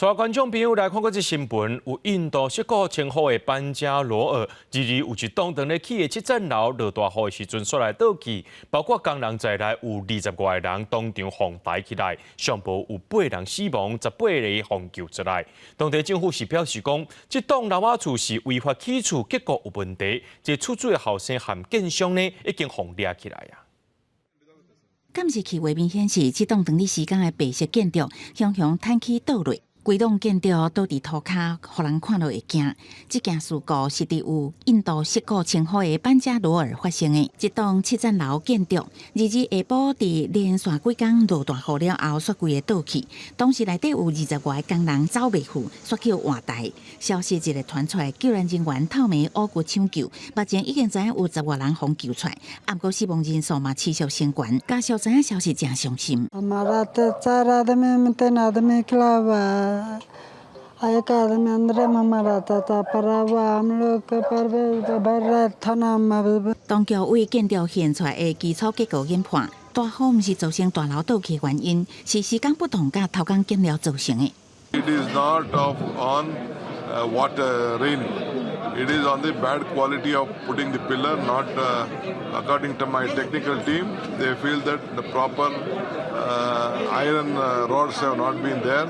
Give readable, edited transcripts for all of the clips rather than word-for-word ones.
带观众朋友来看过这新闻，有印度16号前后的班加罗尔，日有一栋当咧起的7层楼落大雨的时阵摔来倒去，包括工人在内有20外个人当场红抬起来，上部有8人死亡，18个奉救出来。当地政府是表示讲，这栋楼仔厝是违法起厝，结构有问题，这厝主的后生含建商呢已经红掠起来啊。监视器画面显示，这栋长日时间的白色建筑，雄雄坍起倒落。规栋建筑倒伫涂骹，互人看落会惊。这件事故是伫有印度16号前后的班加罗尔发生的。一栋7层楼建筑，日下晡伫连续几天落大雨了后，雪规个倒去。当时内底有20外个工人走袂赴，雪橇换台。消息一个传出来，救援人员透暝乌骨抢救，目前已经知影有10外人互救出来，不过死亡人数嘛持续升悬。家属知影消息真伤心。एक आदमी अंदर मरा था परावा हम लोग के पर बाहर थाना में 当局为建筑现出来的基础结构研判，大雨毋是造成大楼倒去的原因，是时间不同甲偷工减料造成的。It is not on water rain. It is on the bad quality of putting the pillar. Not according to my technical team, they feel that the proper iron rods have not been there.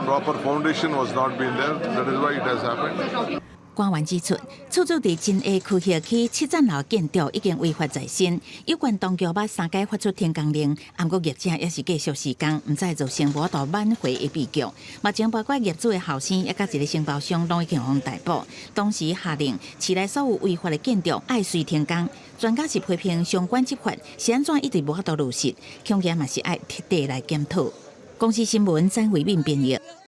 Proper foundation was not been there. That is why it has happened. 官员指出，厝住伫真下区辖区7层楼建筑已经违法在身，有关当局捌3届发出停工令，不过业者也是继续施工，毋知造成无大挽回的悲剧。目前包括业主的后生，也甲一个承包商拢已经互逮捕。当时下令市内所有违法的建筑爱随停工。专家是批评相关执法是安怎一直无法度落实，恐惊嘛是爱彻底来检讨。公司新闻张伟敏编译。